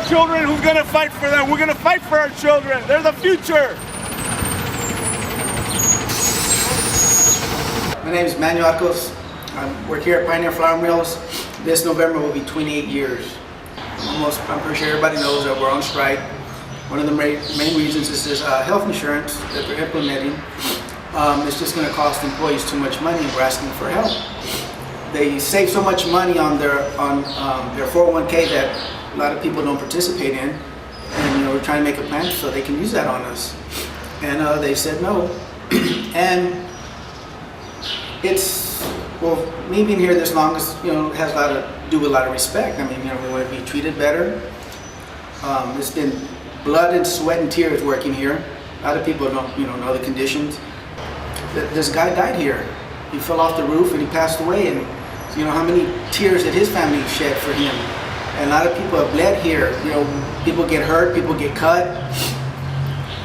children, who's going to fight for them? We're going to fight for our children. They're the future. My name is Manuel Arcos. I work here at Pioneer Flour Mills. This November will be 28 years. I'm pretty sure everybody knows that we're on strike. One of the main reasons is this health insurance that they're implementing. It's just going to cost employees too much money, and we're asking for help. They save so much money on their 401k that a lot of people don't participate in, and we're trying to make a plan so they can use that on us. And they said no. And it's, well, me being here this long is, has a lot to do with a lot of respect. I mean, we want to be treated better. It's been blood and sweat and tears working here. A lot of people don't, know the conditions. This guy died here. He fell off the roof and he passed away. And how many tears did his family shed for him? And a lot of people have bled here. People get hurt, people get cut,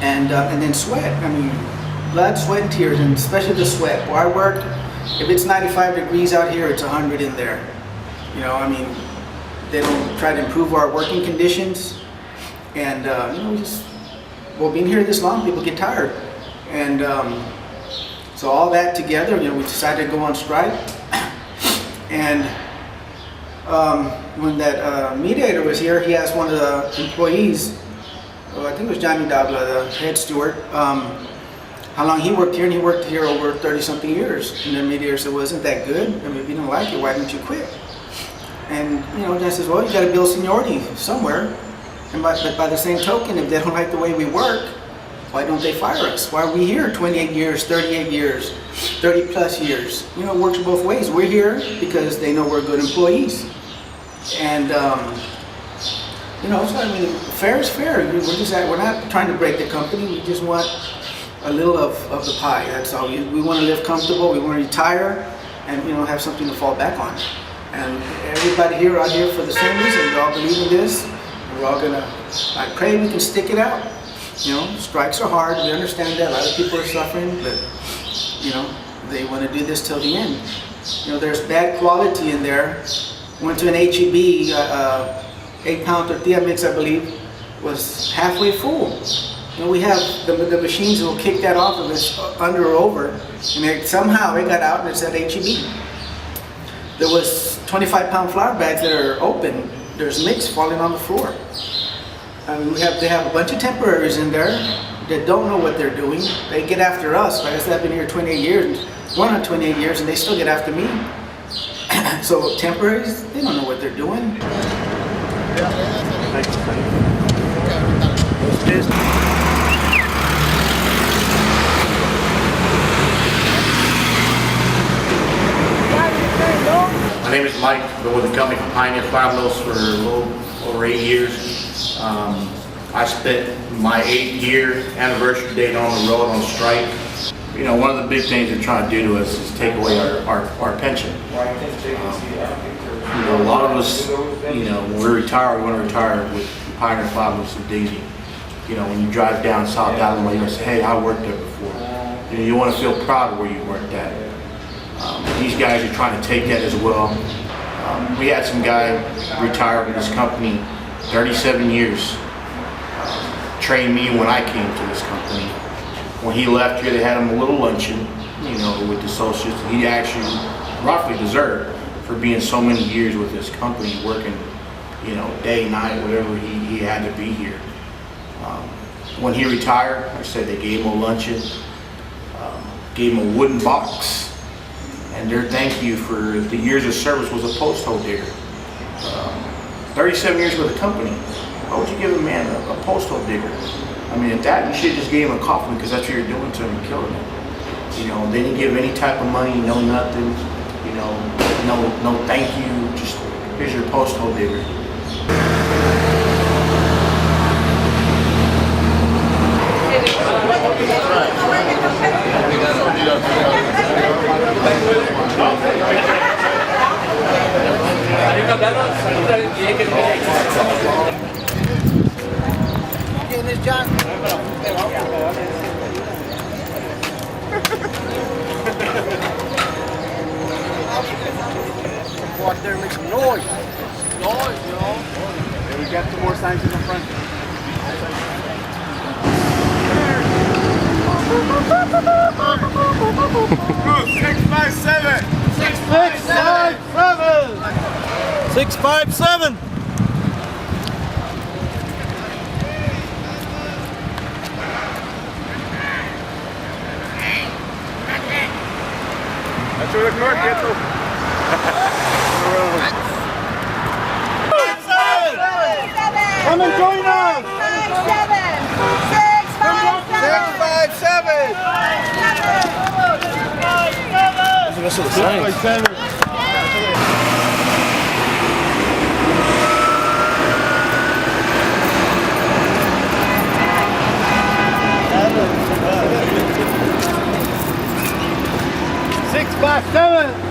and then sweat. I mean, blood, sweat, and tears, and especially the sweat. Where I work, if it's 95 degrees out here, it's 100 in there. They don't try to improve our working conditions. And, being here this long, people get tired. And so all that together, we decided to go on strike. And when that mediator was here, he asked one of the employees, I think it was Johnny Dabla, the head steward, how long he worked here, and he worked here over 30-something years. And the mediator said, well, isn't that good? I mean, if you don't like it, why didn't you quit? And, John says, well, you got to build seniority somewhere. And by the same token, if they don't like the way we work, why don't they fire us? Why are we here 28 years, 38 years, 30 plus years? It works both ways. We're here because they know we're good employees. And, so I mean, fair is fair. We're not trying to break the company. We just want a little of the pie. That's all. We want to live comfortable. We want to retire and, have something to fall back on. And everybody here out here for the same reason. We all believe in this. We're all I pray we can stick it out. Strikes are hard. We understand that. A lot of people are suffering, but, they want to do this till the end. There's bad quality in there. Went to an HEB, 8-pound tortilla mix, I believe, was halfway full. We have the machines that will kick that off of us under or over, and somehow it got out and it said HEB. There was 25-pound flour bags that are open. There's mix falling on the floor. I mean, they have a bunch of temporaries in there that don't know what they're doing. They get after us. Like I said, I've been here 28 years, going on 28 years, and they still get after me. So temporaries, they don't know what they're doing. My name is Mike. I've been with the company for Pioneer Flour Mills for a little over 8 years. I spent my 8-year anniversary date on the road on strike. One of the big things they're trying to do to us is take away our pension. A lot of us, when we retire, we want to retire with Pioneer Flour Mills and Daisy. When you drive down South Alabama, you say, hey, I worked there before. You want to feel proud of where you worked at. These guys are trying to take that as well. We had some guy retire with this company, 37 years. Trained me when I came to this company. When he left here, they had him a little luncheon, with the associates. He actually roughly deserved for being so many years with this company, working, day, night, whatever he had to be here. When he retired, like I said, they gave him a luncheon, gave him a wooden box, and their thank you for the years of service was a post hole digger. 37 years with the company. Why would you give a man a post hole digger? I mean, at that, you should have just gave him a coffin, because that's what you're doing to him, you're killing him. They didn't give any type of money, no nothing, no thank you, just here's your post hole digger. John. Go out there and make some noise. Noise, And we got 2 more signs in the front. 657. 657. That's where the car gets. Come and join us. 657. The rest of the signs. 657.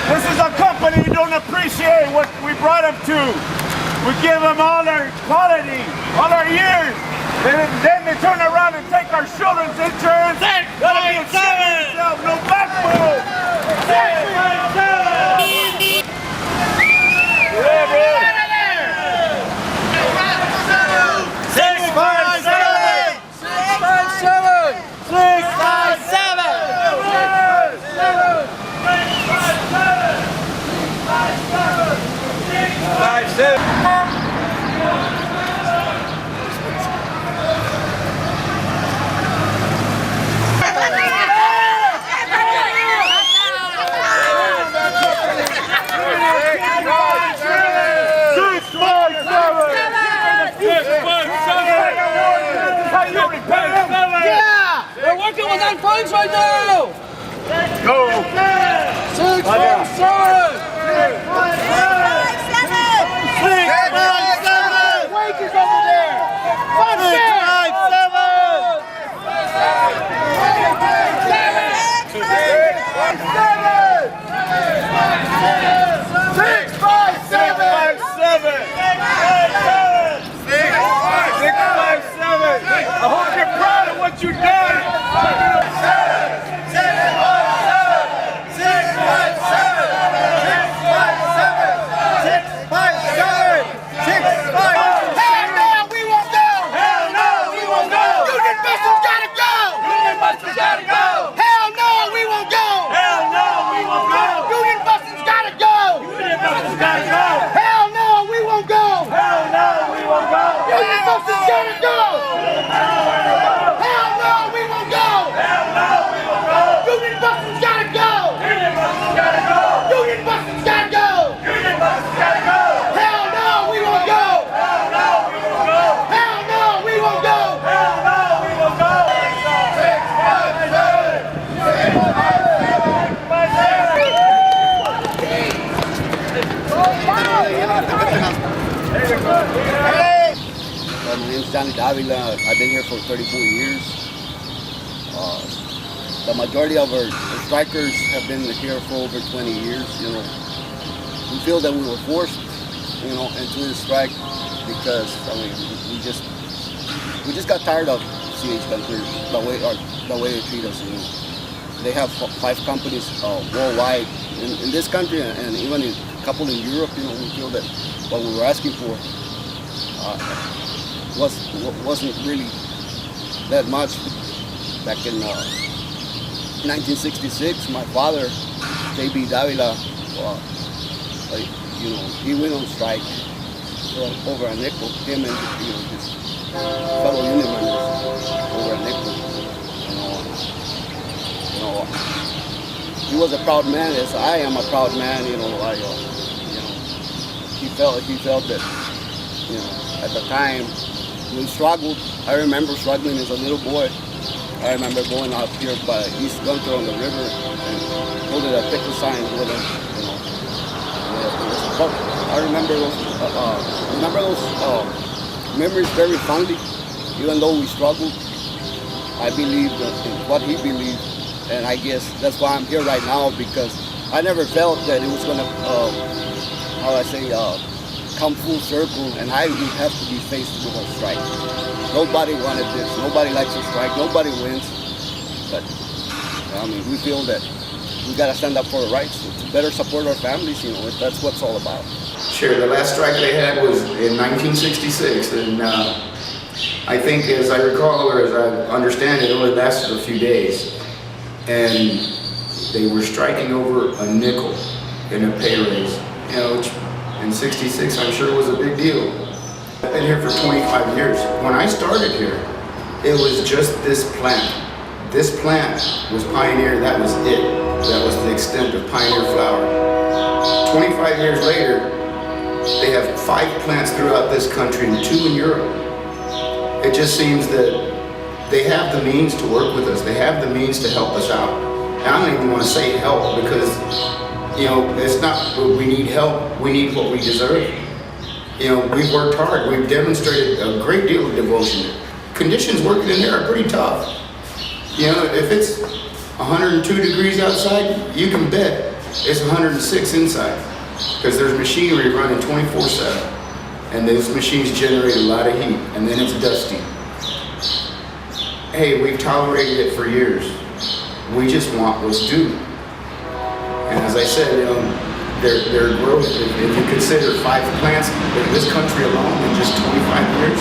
This is a company who don't appreciate what we brought them to. We give them all their quality, all our years. Then they turn around and take our children's insurance. 657. No backbone. 657. Yeah, bro. 657. 657. Yeah! We're working with our points right now! Go. 657! 657. Wages over there! 657. I hope you're proud of what you've done. 'Cause I've been here for 34 years. The majority of our strikers have been here for over 20 years. You know, we feel that we were forced, you know, into this strike because I mean we just got tired of CH Country the way they treat us. You know, they have 5 companies worldwide in this country and even a couple in Europe. You know, we feel that what we were asking for wasn't really that much. Back in 1966, my father, J.B. Davila, you know, he went on strike over a nickel. Him and his fellow union members over a nickel. You know, he was a proud man, as I am a proud man. You know, he felt that, you know, at the time we struggled. I remember struggling as a little boy. I remember going out here by East Gunter on the river and holding a picket sign with him. You know, I remember those memories very fondly. Even though we struggled, I believed in what he believed, And I guess that's why I'm here right now, because I never felt that it was going to, come full circle and I would have to be faced with a strike. Nobody wanted this. Nobody likes a strike. Nobody wins. But I mean, we feel that we got to stand up for our rights to better support our families. You know, that's what it's all about. Sure. The last strike they had was in 1966, and I think, as I recall or as I understand it, only lasted a few days, and they were striking over a nickel in a pay raise. You know, which in '66 I'm sure was a big deal. I've been here for 25 years. When I started here, it was just this plant. This plant was Pioneer. That was it. That was the extent of Pioneer Flour. 25 years later, they have 5 plants throughout this country and 2 in Europe. It just seems that they have the means to work with us. They have the means to help us out. And I don't even want to say help, because, you know, it's not we need help. We need what we deserve. You know, we've worked hard. We've demonstrated a great deal of devotion. Conditions working in there are pretty tough. You know, if it's 102 degrees outside, you can bet it's 106 inside, because there's machinery running 24/7, and those machines generate a lot of heat, and then it's dusty. Hey, we've tolerated it for years. We just want what's due. And as I said, you know, their growth, if you consider 5 plants in this country alone in just 25 years,